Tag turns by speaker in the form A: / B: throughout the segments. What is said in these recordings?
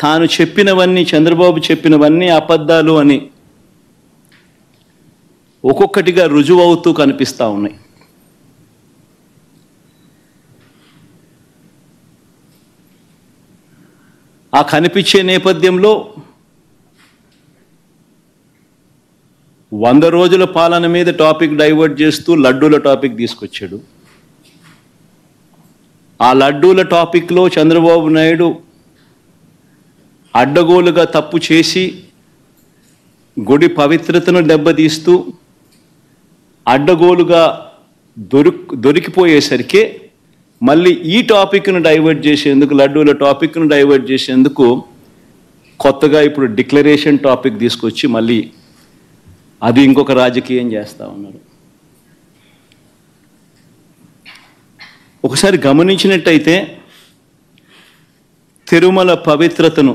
A: తాను చెప్పినవన్నీ, చంద్రబాబు చెప్పినవన్నీ అబద్ధాలు అని ఒక్కొక్కటిగా రుజువవుతూ కనిపిస్తూ ఉన్నాయి. ఆ కనిపించే నేపథ్యంలో 100 రోజుల పాలన మీద టాపిక్ డైవర్ట్ చేస్తూ లడ్డూల టాపిక్ తీసుకొచ్చాడు. ఆ లడ్డూల టాపిక్లో చంద్రబాబు నాయుడు అడ్డగోలుగా తప్పు చేసి గుడి పవిత్రతను దెబ్బతీస్తూ అడ్డగోలుగా దొరికిపోయేసరికి మళ్ళీ ఈ టాపిక్ను డైవర్ట్ చేసేందుకు, లడ్డూల టాపిక్ను డైవర్ట్ చేసేందుకు కొత్తగా ఇప్పుడు డిక్లరేషన్ టాపిక్ తీసుకొచ్చి మళ్ళీ అది ఇంకొక రాజకీయం చేస్తూ ఉన్నారు. ఒకసారి గమనించినట్టయితే తిరుమల పవిత్రతను,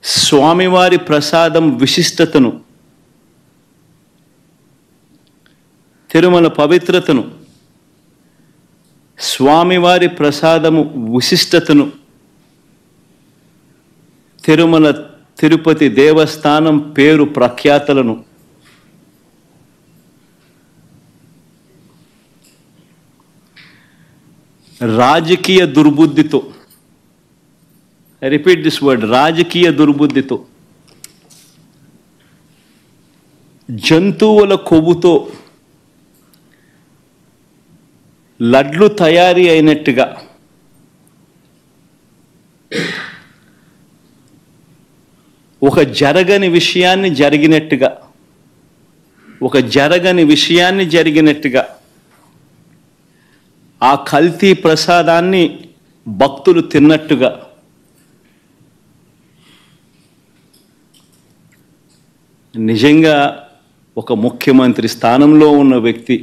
A: స్వామివారి ప్రసాదం విశిష్టతను, తిరుమల పవిత్రతను, స్వామివారి ప్రసాదము విశిష్టతను, తిరుమల తిరుపతి దేవస్థానం పేరు ప్రఖ్యాతలను రాజకీయ దుర్బుద్ధితో, ఐ రిపీట్ దిస్ వర్డ్, రాజకీయ దుర్బుద్ధితో, జంతువుల కొవ్వుతో లడ్లు తయారీ అయినట్టుగా ఒక జరగని విషయాన్ని జరిగినట్టుగా, ఒక జరగని విషయాన్ని జరిగినట్టుగా ఆ కల్తీ ప్రసాదాన్ని భక్తులు తిన్నట్టుగా నిజంగా ఒక ముఖ్యమంత్రి స్థానంలో ఉన్న వ్యక్తి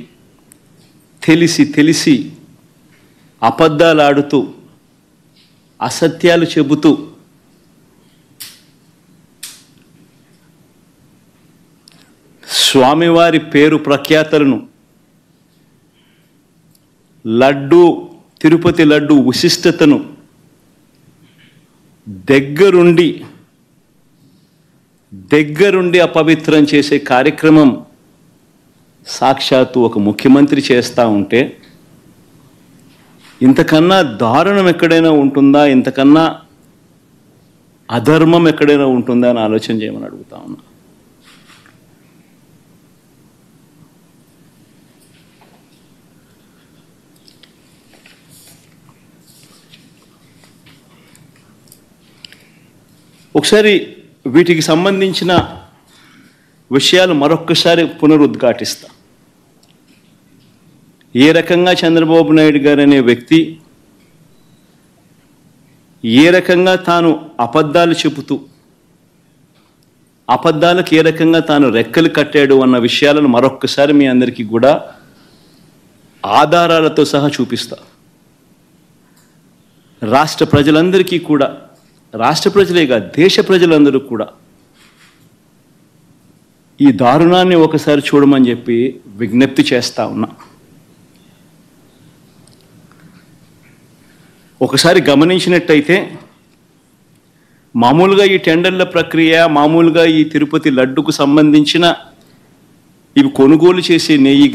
A: తెలిసి అబద్ధాలు ఆడుతూ, అసత్యాలు చెబుతూ స్వామివారి పేరు ప్రఖ్యాతలను, లడ్డు, తిరుపతి లడ్డు విశిష్టతను దగ్గరుండి అపవిత్రం చేసే కార్యక్రమం సాక్షాత్తు ఒక ముఖ్యమంత్రి చేస్తూ ఉంటే ఇంతకన్నా దారుణం ఎక్కడైనా ఉంటుందా, ఇంతకన్నా అధర్మం ఎక్కడైనా ఉంటుందా అని ఆలోచన చేయమని అడుగుతా ఉన్నా. ఒకసారి వీటికి సంబంధించిన విషయాలు మరొక్కసారి పునరుద్ఘాటిస్తా. ఏ రకంగా చంద్రబాబు నాయుడు గారు అనే వ్యక్తి ఏ రకంగా తాను అబద్ధాలు చెబుతూ అబద్ధాలకు ఏ రకంగా తాను రెక్కలు కట్టాడు అన్న విషయాలను మరొక్కసారి మీ అందరికీ కూడా ఆధారాలతో సహా చూపిస్తా. రాష్ట్ర ప్రజలందరికీ కూడా, రాష్ట్ర ప్రజలేగా దేశ ప్రజలందరూ కూడా ఈ దారుణాన్ని ఒకసారి చూడమని చెప్పి విజ్ఞప్తి చేస్తా ఉన్నా. ఒకసారి గమనించినట్టయితే మామూలుగా ఈ టెండర్ల ప్రక్రియ, మామూలుగా ఈ తిరుపతి లడ్డుకు సంబంధించిన ఇవి కొనుగోలు చేసే నెయ్యి